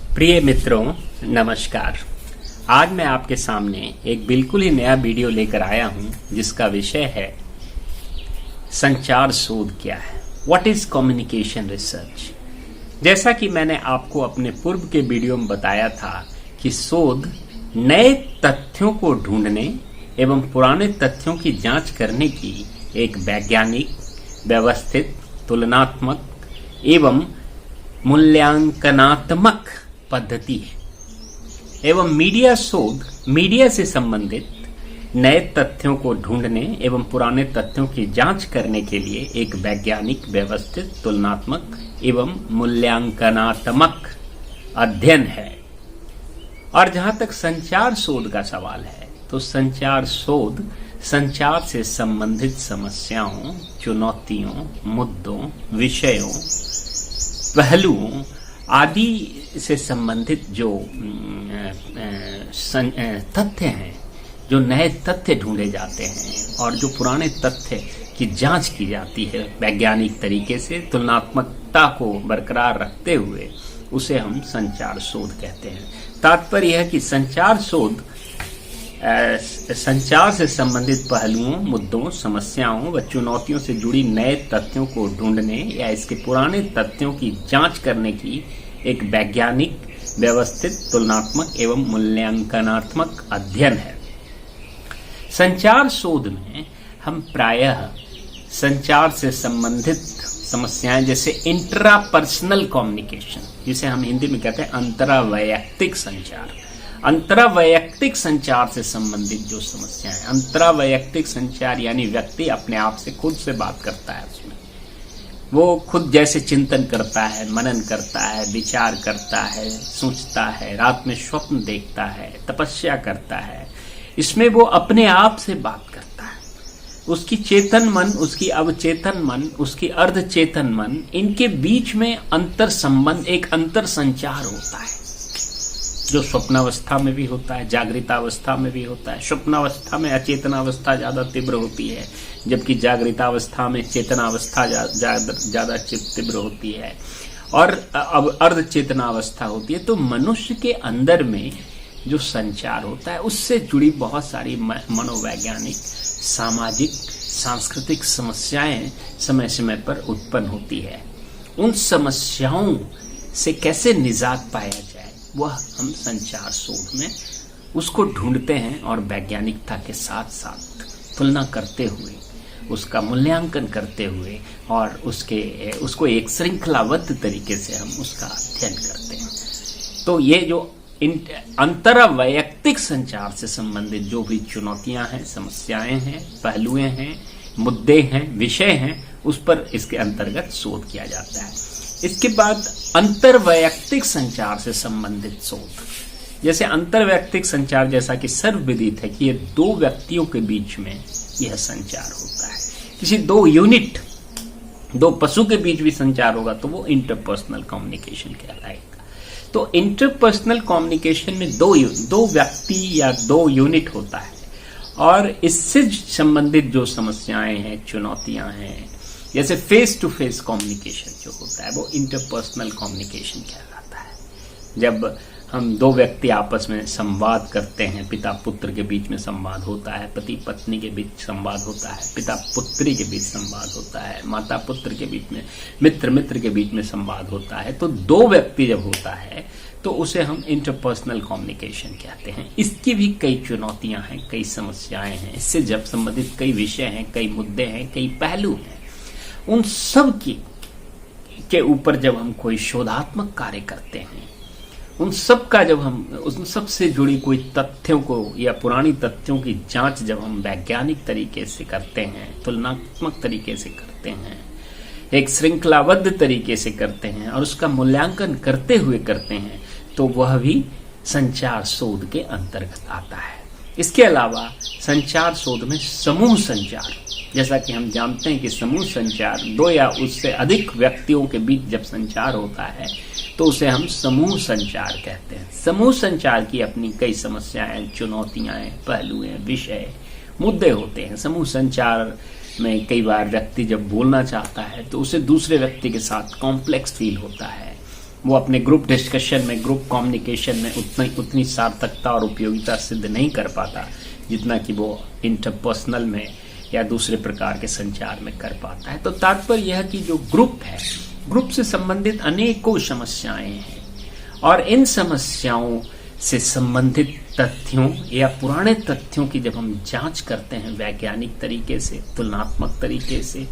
प्रिय मित्रों, नमस्कार। आज मैं आपके सामने एक बिल्कुल ही नया वीडियो लेकर आया हूं, जिसका विषय है संचार शोध क्या है। What is communication research. जैसा कि मैंने आपको अपने पूर्व के वीडियो में बताया था कि शोध नए तथ्यों को ढूंढने एवं पुराने तथ्यों की जांच करने की एक वैज्ञानिक, व्यवस्थित, तुलनात्मक एवं मूल्यांकनात्मक पद्धति है। एवं मीडिया शोध मीडिया से संबंधित नए तथ्यों को ढूंढने एवं पुराने तथ्यों की जांच करने के लिए एक वैज्ञानिक, व्यवस्थित, तुलनात्मक एवं मूल्यांकनात्मक अध्ययन है। और जहां तक संचार शोध का सवाल है, तो संचार शोध संचार से संबंधित समस्याओं, चुनौतियों, मुद्दों, विषयों, पहलुओं आदि से संबंधित जो तथ्य हैं, जो नए तथ्य ढूंढे जाते हैं और जो पुराने तथ्य की जांच की जाती है वैज्ञानिक तरीके से, तुलनात्मकता को बरकरार रखते हुए, उसे हम संचार शोध कहते हैं। तात्पर्य है कि संचार शोध संचार से संबंधित पहलुओं, मुद्दों, समस्याओं व चुनौतियों से जुड़ी नए तथ्यों को ढूंढने या इसके पुराने तथ्यों की जांच करने की एक वैज्ञानिक, व्यवस्थित, तुलनात्मक एवं मूल्यांकनात्मक अध्ययन है। संचार शोध में हम प्रायः संचार से संबंधित समस्याएं जैसे इंट्रापर्सनल कम्युनिकेशन, जिसे हम हिंदी में कहते हैं अंतरावैयक्तिक संचार, अंतरावैयक्तिक संचार से संबंधित जो समस्याएं, अंतरावैयक्तिक संचार यानी व्यक्ति अपने आप से खुद से बात करता है, उसमें वो खुद जैसे चिंतन करता है, मनन करता है, विचार करता है, सोचता है, रात में स्वप्न देखता है, तपस्या करता है, इसमें वो अपने आप से बात करता है। उसकी चेतन मन, उसकी अवचेतन मन, उसकी अर्धचेतन मन, इनके बीच में अंतर संबंध, एक अंतर संचार होता है, जो स्वप्नावस्था में भी होता है, जागृतावस्था में भी होता है। स्वप्नावस्था में अचेतनावस्था ज्यादा तीव्र होती है, जबकि जागृतावस्था में चेतनावस्था ज्यादा तीव्र होती है और अब अर्धचेतनावस्था होती है। तो मनुष्य के अंदर में जो संचार होता है, उससे जुड़ी बहुत सारी मनोवैज्ञानिक, सामाजिक, सांस्कृतिक समस्याएं समय समय पर उत्पन्न होती है। उन समस्याओं से कैसे निजात पाया जाए, वह हम संचार शोध में उसको ढूंढते हैं और वैज्ञानिकता के साथ साथ तुलना करते हुए, उसका मूल्यांकन करते हुए और उसको एक श्रृंखलाबद्ध तरीके से हम उसका अध्ययन करते हैं। तो ये जो अंतरावैयक्तिक संचार से संबंधित जो भी चुनौतियां हैं, समस्याएं हैं, पहलुएं हैं, मुद्दे हैं, विषय हैं, उस पर इसके अंतर्गत शोध किया जाता है। इसके बाद अंतरवैयक्तिक संचार से संबंधित शोध, जैसे अंतरवैयक्तिक संचार जैसा कि सर्वविदित है कि ये दो व्यक्तियों के बीच में यह संचार होता है। किसी दो यूनिट, दो पशु के बीच भी संचार होगा तो वो इंटरपर्सनल कम्युनिकेशन कहलाएगा। तो इंटरपर्सनल कम्युनिकेशन में दो व्यक्ति या दो यूनिट होता है और इससे संबंधित जो समस्याएं हैं, चुनौतियां हैं, जैसे फेस टू फेस कम्युनिकेशन जो होता है, वो इंटरपर्सनल कम्युनिकेशन कहलाता है। जब हम दो व्यक्ति आपस में संवाद करते हैं, पिता पुत्र के बीच में संवाद होता है, पति पत्नी के बीच संवाद होता है, पिता पुत्री के बीच संवाद होता है, माता पुत्र के बीच में, मित्र मित्र के बीच में संवाद होता है। तो दो व्यक्ति जब होता है तो उसे हम इंटरपर्सनल कम्युनिकेशन कहते हैं। इसकी भी कई चुनौतियां हैं, कई समस्याएं हैं, इससे जब संबंधित कई विषय हैं, कई मुद्दे हैं, कई पहलू हैं। उन सब के ऊपर जब हम कोई शोधात्मक कार्य करते हैं, उन सब का जब हम उन सब से जुड़ी कोई तथ्यों को या पुरानी तथ्यों की जांच जब हम वैज्ञानिक तरीके से करते हैं, तुलनात्मक तरीके से करते हैं, एक श्रृंखलाबद्ध तरीके से करते हैं और उसका मूल्यांकन करते हुए करते हैं, तो वह भी संचार शोध के अंतर्गत आता है। इसके अलावा संचार शोध में समूह संचार, जैसा कि हम जानते हैं कि समूह संचार, दो या उससे अधिक व्यक्तियों के बीच जब संचार होता है तो उसे हम समूह संचार कहते हैं। समूह संचार की अपनी कई समस्याएं, चुनौतियां, पहलुएं, विषय, मुद्दे होते हैं। समूह संचार में कई बार व्यक्ति जब बोलना चाहता है तो उसे दूसरे व्यक्ति के साथ कॉम्प्लेक्स फील होता है, वो अपने ग्रुप डिस्कशन में, ग्रुप कम्युनिकेशन में उतनी सार्थकता और उपयोगिता सिद्ध नहीं कर पाता जितना कि वो इंटरपर्सनल में या दूसरे प्रकार के संचार में कर पाता है। तो तात्पर्य यह कि जो ग्रुप है, ग्रुप से संबंधित अनेकों समस्याएं हैं और इन समस्याओं से संबंधित तथ्यों या पुराने तथ्यों की जब हम जांच करते हैं वैज्ञानिक तरीके से, तुलनात्मक तरीके से,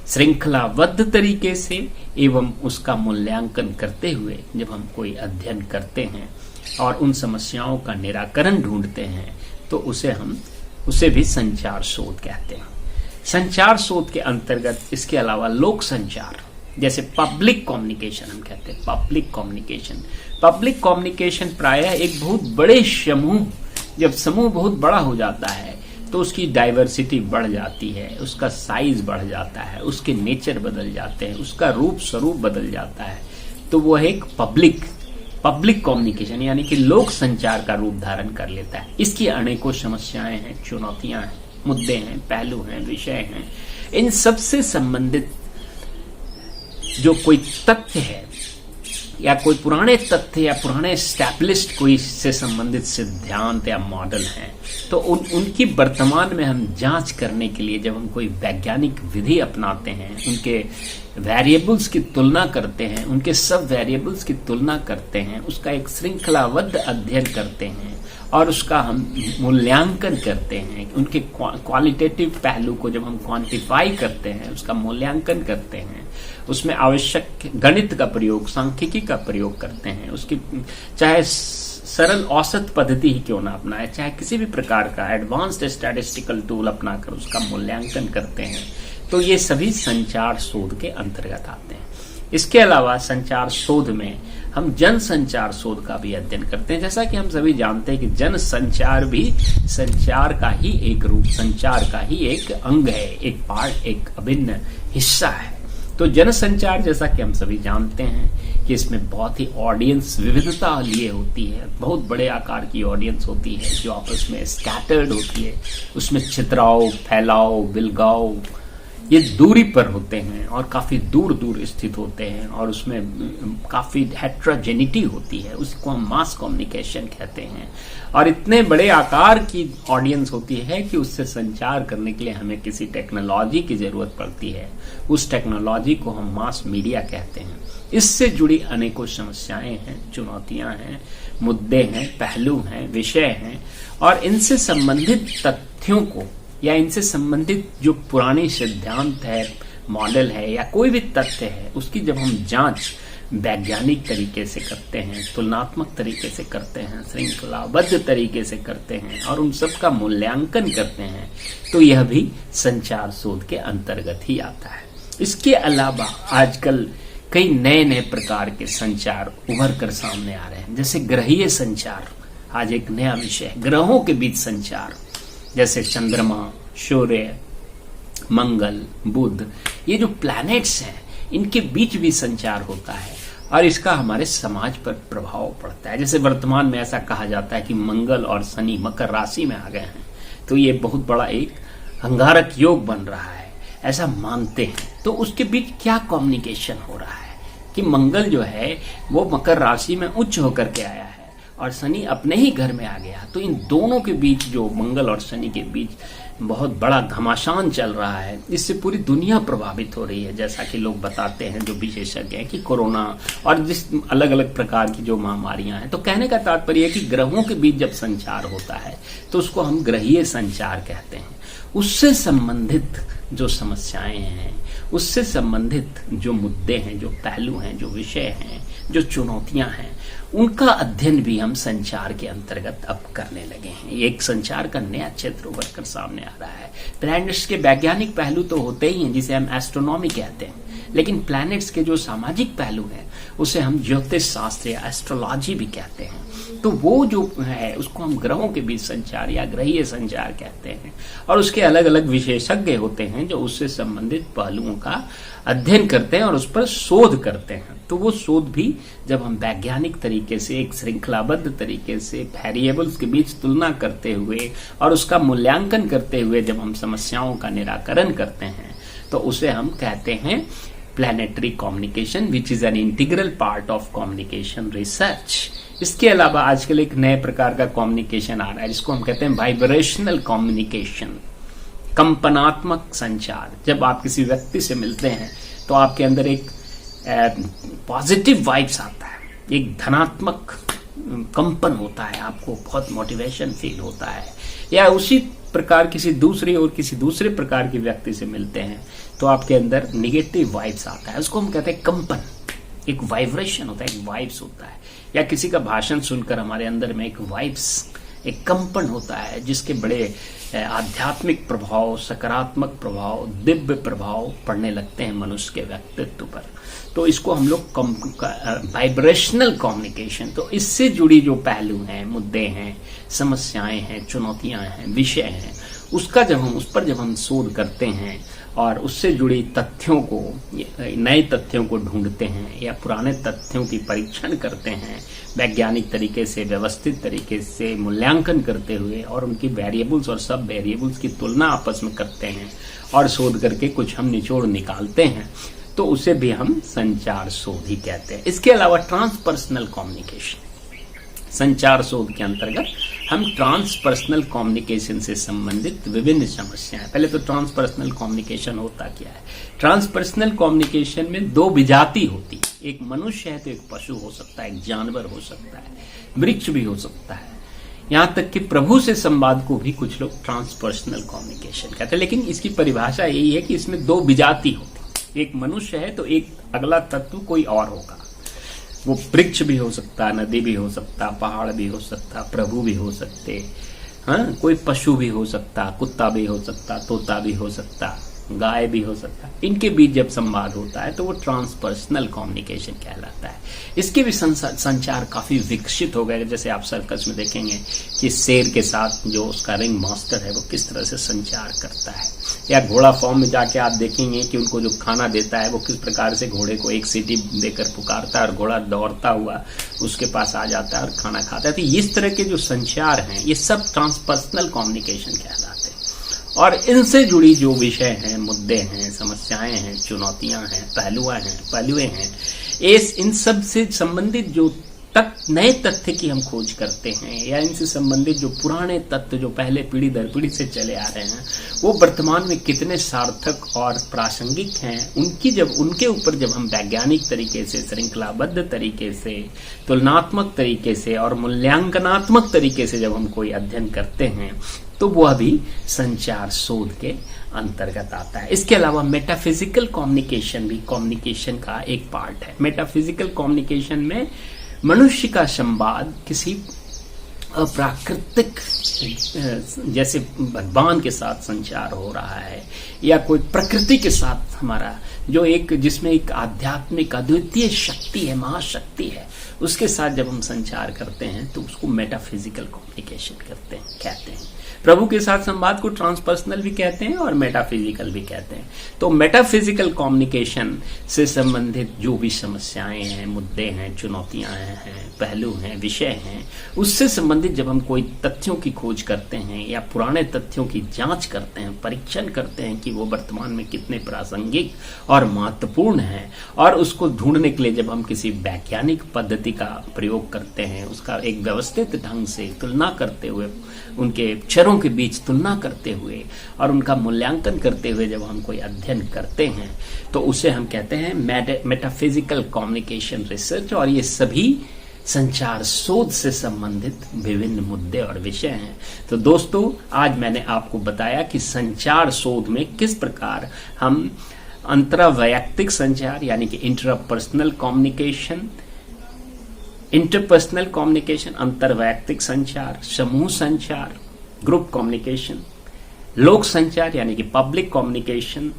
श्रृंखलाबद्ध तरीके से एवं उसका मूल्यांकन करते हुए जब हम कोई अध्ययन करते हैं और उन समस्याओं का निराकरण ढूंढते हैं तो उसे भी संचार शोध कहते हैं। संचार शोध के अंतर्गत इसके अलावा लोक संचार, जैसे पब्लिक कम्युनिकेशन हम कहते हैं, पब्लिक कम्युनिकेशन प्रायः एक बहुत बड़े समूह, जब समूह बहुत बड़ा हो जाता है तो उसकी डाइवर्सिटी बढ़ जाती है, उसका साइज बढ़ जाता है, उसके नेचर बदल जाते हैं, उसका रूप स्वरूप बदल जाता है, तो वो एक पब्लिक कम्युनिकेशन यानी कि लोक संचार का रूप धारण कर लेता है। इसकी अनेकों समस्याएं हैं, चुनौतियां हैं, मुद्दे हैं, पहलू हैं, विषय हैं। इन सबसे संबंधित जो कोई तथ्य है या कोई पुराने तथ्य या पुराने एस्टैब्लिश्ड कोई से संबंधित सिद्धांत या मॉडल हैं, तो उनकी वर्तमान में हम जांच करने के लिए जब हम कोई वैज्ञानिक विधि अपनाते हैं, उनके वेरिएबल्स की तुलना करते हैं, उनके सब वेरिएबल्स की तुलना करते हैं, उसका एक श्रृंखलाबद्ध अध्ययन करते हैं और उसका हम मूल्यांकन करते हैं, उनके क्वालिटेटिव पहलू को जब हम क्वांटिफाई करते हैं, उसका मूल्यांकन करते हैं, उसमें आवश्यक गणित का प्रयोग, सांख्यिकी का प्रयोग करते हैं, उसकी चाहे सरल औसत पद्धति ही क्यों ना अपनाए, चाहे किसी भी प्रकार का एडवांस्ड स्टैटिस्टिकल टूल अपनाकर उसका मूल्यांकन करते हैं, तो ये सभी संचार शोध के अंतर्गत आते हैं। इसके अलावा संचार शोध में हम जन संचार शोध का भी अध्ययन करते हैं। जैसा कि हम सभी जानते हैं कि जन संचार भी संचार का ही एक रूप, संचार का ही एक अंग है, एक पार्ट, एक अभिन्न हिस्सा है। तो जन संचार, जैसा कि हम सभी जानते हैं कि इसमें बहुत ही ऑडियंस विविधता लिए होती है, बहुत बड़े आकार की ऑडियंस होती है जो आपस में स्कैटर्ड होती है, उसमें छितराव, फैलाव, बिलगाव ये दूरी पर होते हैं और काफी दूर दूर स्थित होते हैं और उसमें काफी हेट्रोजेनिटी होती है, उसको हम मास कम्युनिकेशन कहते हैं। और इतने बड़े आकार की ऑडियंस होती है कि उससे संचार करने के लिए हमें किसी टेक्नोलॉजी की जरूरत पड़ती है, उस टेक्नोलॉजी को हम मास मीडिया कहते हैं। इससे जुड़ी अनेकों समस्याएं हैं, चुनौतियां हैं, मुद्दे हैं, पहलू हैं, विषय हैं और इनसे संबंधित तथ्यों को या इनसे संबंधित जो पुरानी सिद्धांत है, मॉडल है या कोई भी तथ्य है, उसकी जब हम जांच वैज्ञानिक तरीके से करते हैं, तुलनात्मक तरीके से करते हैं, श्रृंखलाबद्ध तरीके से करते हैं और उन सब का मूल्यांकन करते हैं, तो यह भी संचार शोध के अंतर्गत ही आता है। इसके अलावा आजकल कई नए नए प्रकार के संचार उभर कर सामने आ रहे हैं, जैसे ग्रहीय संचार आज एक नया विषय है। ग्रहों के बीच संचार, जैसे चंद्रमा, सूर्य, मंगल, बुध, ये जो प्लैनेट्स हैं इनके बीच भी संचार होता है और इसका हमारे समाज पर प्रभाव पड़ता है। जैसे वर्तमान में ऐसा कहा जाता है कि मंगल और शनि मकर राशि में आ गए हैं, तो ये बहुत बड़ा एक अंगारक योग बन रहा है, ऐसा मानते हैं। तो उसके बीच क्या कम्युनिकेशन हो रहा है कि मंगल जो है वो मकर राशि में उच्च होकर के आया है और शनि अपने ही घर में आ गया, तो इन दोनों के बीच, जो मंगल और शनि के बीच बहुत बड़ा घमासान चल रहा है, इससे पूरी दुनिया प्रभावित हो रही है। जैसा कि लोग बताते हैं, जो विशेषज्ञ हैं, कि कोरोना और जिस अलग अलग प्रकार की जो महामारियां हैं, तो कहने का तात्पर्य है कि ग्रहों के बीच जब संचार होता है तो उसको हम ग्रहीय संचार कहते हैं। उससे संबंधित जो समस्याएं हैं, उससे संबंधित जो मुद्दे हैं, जो पहलू हैं, जो विषय हैं, जो चुनौतियां हैं, उनका अध्ययन भी हम संचार के अंतर्गत अब करने लगे हैं। एक संचार का नया क्षेत्र उभर कर सामने आ रहा है। प्लैनेट्स के वैज्ञानिक पहलू तो होते ही हैं, जिसे हम एस्ट्रोनॉमी कहते हैं, लेकिन प्लैनेट्स के जो सामाजिक पहलू हैं उसे हम ज्योतिष शास्त्र या एस्ट्रोलॉजी भी कहते हैं। तो वो जो है उसको हम ग्रहों के बीच संचार या ग्रहीय संचार कहते हैं और उसके अलग अलग विशेषज्ञ होते हैं जो उससे संबंधित पहलुओं का अध्ययन करते हैं और उस पर शोध करते हैं। तो वो शोध भी जब हम वैज्ञानिक तरीके से, एक श्रृंखलाबद्ध तरीके से वेरिएबल्स के बीच तुलना करते हुए और उसका मूल्यांकन करते हुए जब हम समस्याओं का निराकरण करते हैं, तो उसे हम कहते हैं planetary communication which is an integral part of communication research. इसके अलावा आजकल एक नए प्रकार का कम्युनिकेशन आ रहा है जिसको हम कहते हैं वाइब्रेशनल कम्युनिकेशन, कंपनात्मक संचार। जब आप किसी व्यक्ति से मिलते हैं तो आपके अंदर एक पॉजिटिव वाइब्स आता है, एक धनात्मक कंपन होता है, आपको बहुत मोटिवेशन फील होता है। या उसी प्रकार किसी दूसरे प्रकार के व्यक्ति से मिलते हैं तो आपके अंदर निगेटिव वाइब्स आता है, उसको हम कहते हैं कंपन। एक वाइब्रेशन होता है, एक वाइब्स होता है। या किसी का भाषण सुनकर हमारे अंदर में एक वाइब्स, एक कंपन होता है जिसके बड़े आध्यात्मिक प्रभाव, सकारात्मक प्रभाव, दिव्य प्रभाव पड़ने लगते हैं मनुष्य के व्यक्तित्व पर। तो इसको हम लोग वाइब्रेशनल कम्युनिकेशन, तो इससे जुड़ी जो पहलू हैं, मुद्दे हैं, समस्याएं हैं, चुनौतियां हैं, विषय हैं, उस पर जब हम शोध करते हैं और उससे जुड़ी तथ्यों को, नए तथ्यों को ढूंढते हैं या पुराने तथ्यों की परीक्षण करते हैं, वैज्ञानिक तरीके से, व्यवस्थित तरीके से मूल्यांकन करते हुए और उनकी वेरिएबल्स और सब वेरिएबल्स की तुलना आपस में करते हैं और शोध करके कुछ हम निचोड़ निकालते हैं, तो उसे भी हम संचार शोध ही कहते हैं। इसके अलावा ट्रांसपर्सनल कम्युनिकेशन, संचार शोध के अंतर्गत हम ट्रांसपर्सनल कम्युनिकेशन से संबंधित विभिन्न समस्याएं, पहले तो ट्रांसपर्सनल कम्युनिकेशन होता क्या है। ट्रांसपर्सनल कम्युनिकेशन में दो विजाति होती है, एक मनुष्य है तो एक पशु हो सकता है, एक जानवर हो सकता है, वृक्ष भी हो सकता है, यहां तक कि प्रभु से संवाद को भी कुछ लोग ट्रांसपर्सनल कम्युनिकेशन कहते हैं। लेकिन इसकी परिभाषा यही है कि इसमें दो विजाति होती है, एक मनुष्य है तो एक अगला तत्व कोई और होगा। वो वृक्ष भी हो सकता, नदी भी हो सकता, पहाड़ भी हो सकता, प्रभु भी हो सकते, हाँ, कोई पशु भी हो सकता, कुत्ता भी हो सकता, तोता भी हो सकता, गाय भी हो सकता। इनके बीच जब संवाद होता है तो वो ट्रांसपर्सनल कम्युनिकेशन कहलाता है। इसके भी संचार काफी विकसित हो गए। जैसे आप सर्कस में देखेंगे कि शेर के साथ जो उसका रिंग मास्टर है वो किस तरह से संचार करता है, या घोड़ा फॉर्म में जाके आप देखेंगे कि उनको जो खाना देता है वो किस प्रकार से घोड़े को एक सीटी देकर पुकारता है और घोड़ा दौड़ता हुआ उसके पास आ जाता है और खाना खाता है। तो इस तरह के जो संचार हैं ये सब ट्रांसपर्सनल कम्युनिकेशन कहलाते हैं। और इनसे जुड़ी जो विषय हैं, मुद्दे हैं, समस्याएं हैं, चुनौतियां हैं, पहलुए हैं, इन सब से संबंधित जो नए तथ्य की हम खोज करते हैं या इनसे संबंधित जो पुराने तथ्य जो पहले पीढ़ी दर पीढ़ी से चले आ रहे हैं वो वर्तमान में कितने सार्थक और प्रासंगिक हैं, उनके ऊपर जब हम वैज्ञानिक तरीके से, श्रृंखलाबद्ध तरीके से, तुलनात्मक तरीके से और मूल्यांकनात्मक तरीके से जब हम कोई अध्ययन करते हैं तो वह भी संचार शोध के अंतर्गत आता है। इसके अलावा मेटाफिजिकल कम्युनिकेशन भी कम्युनिकेशन का एक पार्ट है। मेटाफिजिकल कम्युनिकेशन में मनुष्य का संवाद किसी अप्राकृतिक, जैसे भगवान के साथ संचार हो रहा है या कोई प्रकृति के साथ हमारा जिसमें एक आध्यात्मिक अद्वितीय शक्ति है, महाशक्ति है, उसके साथ जब हम संचार करते हैं तो उसको मेटाफिजिकल कम्युनिकेशन कहते हैं। प्रभु के साथ संवाद को ट्रांसपर्सनल भी कहते हैं और मेटाफिजिकल भी कहते हैं। तो मेटाफिजिकल कम्युनिकेशन से संबंधित जो भी समस्याएं हैं, मुद्दे हैं, चुनौतियां हैं, पहलू हैं, विषय हैं, उससे संबंधित जब हम कोई तथ्यों की खोज करते हैं या पुराने तथ्यों की जांच करते हैं, परीक्षण करते हैं कि वो वर्तमान में कितने प्रासंगिक और महत्वपूर्ण हैं, और उसको ढूंढने के लिए जब हम किसी वैज्ञानिक पद्धति का प्रयोग करते हैं, उसका एक व्यवस्थित ढंग से तुलना करते हुए, उनके अक्षरों के बीच तुलना करते हुए और उनका मूल्यांकन करते हुए जब हम कोई अध्ययन करते हैं तो उसे हम कहते हैं मेटाफिजिकल कम्युनिकेशन रिसर्च। और ये सभी संचार शोध से संबंधित विभिन्न मुद्दे और विषय हैं। तो दोस्तों, आज मैंने आपको बताया कि संचार शोध में किस प्रकार हम अंतरवैयक्तिक संचार यानी कि इंटरपर्सनल कम्युनिकेशन, इंटरपर्सनल कम्युनिकेशन, अंतरवैयक्तिक संचार, समूह संचार, ग्रुप कम्युनिकेशन, लोक संचार यानी कि पब्लिक कम्युनिकेशन,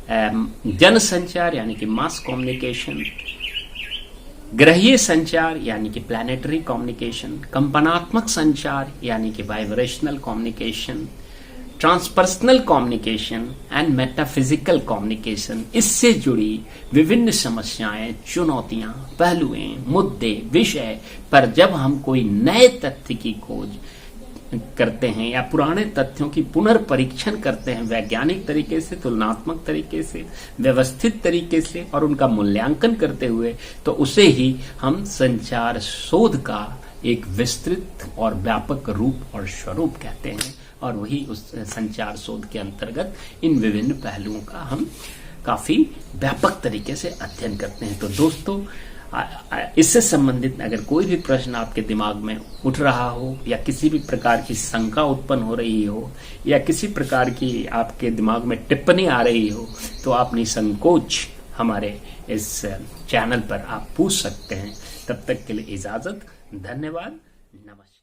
जन संचार यानी कि मास कम्युनिकेशन, ग्रहीय संचार यानी कि प्लैनेटरी कम्युनिकेशन, कंपनात्मक संचार यानी कि vibrational communication, transpersonal communication and metaphysical communication, इससे जुड़ी विभिन्न समस्याएं, चुनौतियां, पहलुएं, मुद्दे, विषय पर जब हम कोई नए तथ्य की खोज करते हैं या पुराने तथ्यों की पुनर्परीक्षण करते हैं वैज्ञानिक तरीके से, तुलनात्मक तरीके से, व्यवस्थित तरीके से और उनका मूल्यांकन करते हुए, तो उसे ही हम संचार शोध का एक विस्तृत और व्यापक रूप और स्वरूप कहते हैं। और वही उस संचार शोध के अंतर्गत इन विभिन्न पहलुओं का हम काफी व्यापक तरीके से अध्ययन करते हैं। तो दोस्तों, इससे संबंधित अगर कोई भी प्रश्न आपके दिमाग में उठ रहा हो या किसी भी प्रकार की शंका उत्पन्न हो रही हो या किसी प्रकार की आपके दिमाग में टिप्पणी आ रही हो, तो आप निसंकोच हमारे इस चैनल पर आप पूछ सकते हैं। तब तक के लिए इजाजत, धन्यवाद, नमस्कार।